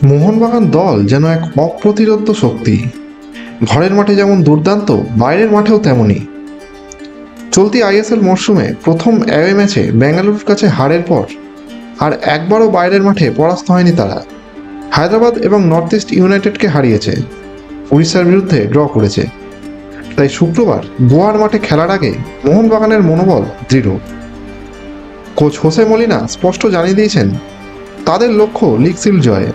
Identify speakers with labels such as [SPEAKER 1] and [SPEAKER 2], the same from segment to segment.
[SPEAKER 1] মোহনবাগান দল যেন এক অপ্রতিরোধ্য শক্তি। ঘরের মাঠে যেমন দুর্দান্ত, বাইরের মাঠেও তেমনই। চলতি আইএসএল মরশুমে প্রথম অ্যাওয়ে ম্যাচে বেঙ্গালুরুর কাছে হারের পর আর একবারও বাইরের মাঠে পরাস্ত হয়নি তারা। হায়দ্রাবাদ এবং নর্থ ইস্ট ইউনাইটেডকে হারিয়েছে, উড়িষ্যার বিরুদ্ধে ড্র করেছে। তাই শুক্রবার গোয়ার মাঠে খেলার আগে মোহনবাগানের মনোবল দৃঢ়। কোচ হোসে মলিনা স্পষ্ট জানিয়ে দিয়েছেন তাদের লক্ষ্য লিগ শিল্ড জয়।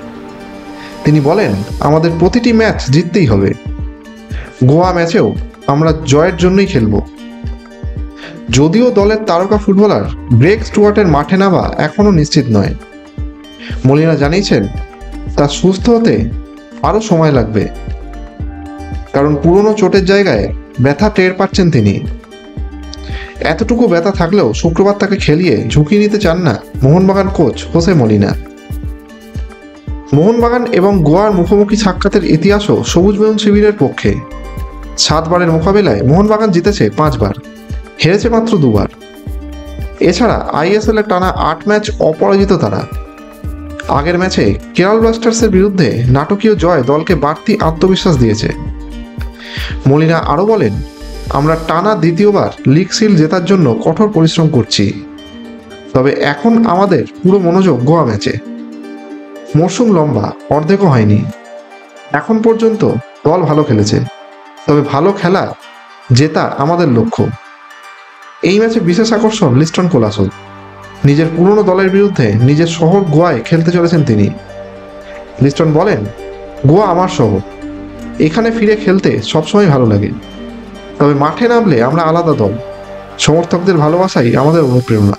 [SPEAKER 1] তিনি বলেন, আমাদের প্রতিটি ম্যাচ জিততেই হবে। গোয়া ম্যাচেও আমরা জয়ের জন্যই খেলব। যদিও দলের তারকা ফুটবলার গ্রেগ স্টুয়ার্টের মাঠে নামা এখনও নিশ্চিত নয়। মলিনা জানিয়েছেন তার সুস্থ হতে আরও সময় লাগবে, কারণ পুরনো চোটের জায়গায় ব্যথা টের পাচ্ছেন তিনি। এতটুকু ব্যথা থাকলেও শুক্রবার তাকে খেলিয়ে ঝুঁকি নিতে চান না Mohun Bagan coach Jose Molina. Mohun Bagan এবং গোয়ার মুখোমুখি সাক্ষাতের ইতিহাসও সবুজ বেগুন শিবিরের পক্ষে। 7 বারের মোকাবিলায় মোহনবাগান জিতেছে 5 বার, হেরেছে মাত্র 2 বার। এছাড়া আইএসএল এ টানা 8 ম্যাচ অপরাজিত তারা। আগের ম্যাচে কেরল ব্লাস্টার্সের বিরুদ্ধে নাটকীয় জয় দলকে বাড়তি আত্মবিশ্বাস দিয়েছে। মলিনা আরও বলেন, আমরা টানা দ্বিতীয়বার লিগ শিল্ড জেতার জন্য কঠোর পরিশ্রম করছি, তবে এখন আমাদের পুরো মনোযোগ গোয়া ম্যাচে। মরশুম লম্বা, অর্ধেকও হয়নি। এখন পর্যন্ত দল ভালো খেলেছে, তবে ভালো খেলা জেতা আমাদের লক্ষ্য। এই ম্যাচে বিশেষ আকর্ষণ লিস্টন কোলাসো। নিজের পুরনো দলের বিরুদ্ধে নিজের শহর গোয়ায় খেলতে চলেছেন তিনি। লিস্টন বলেন, গোয়া আমার শহর, এখানে ফিরে খেলতে সবসময় ভালো লাগে, তবে মাঠে নামলে আমরা আলাদা দল। সমর্থকদের ভালোবাসাই আমাদের অনুপ্রেরণা।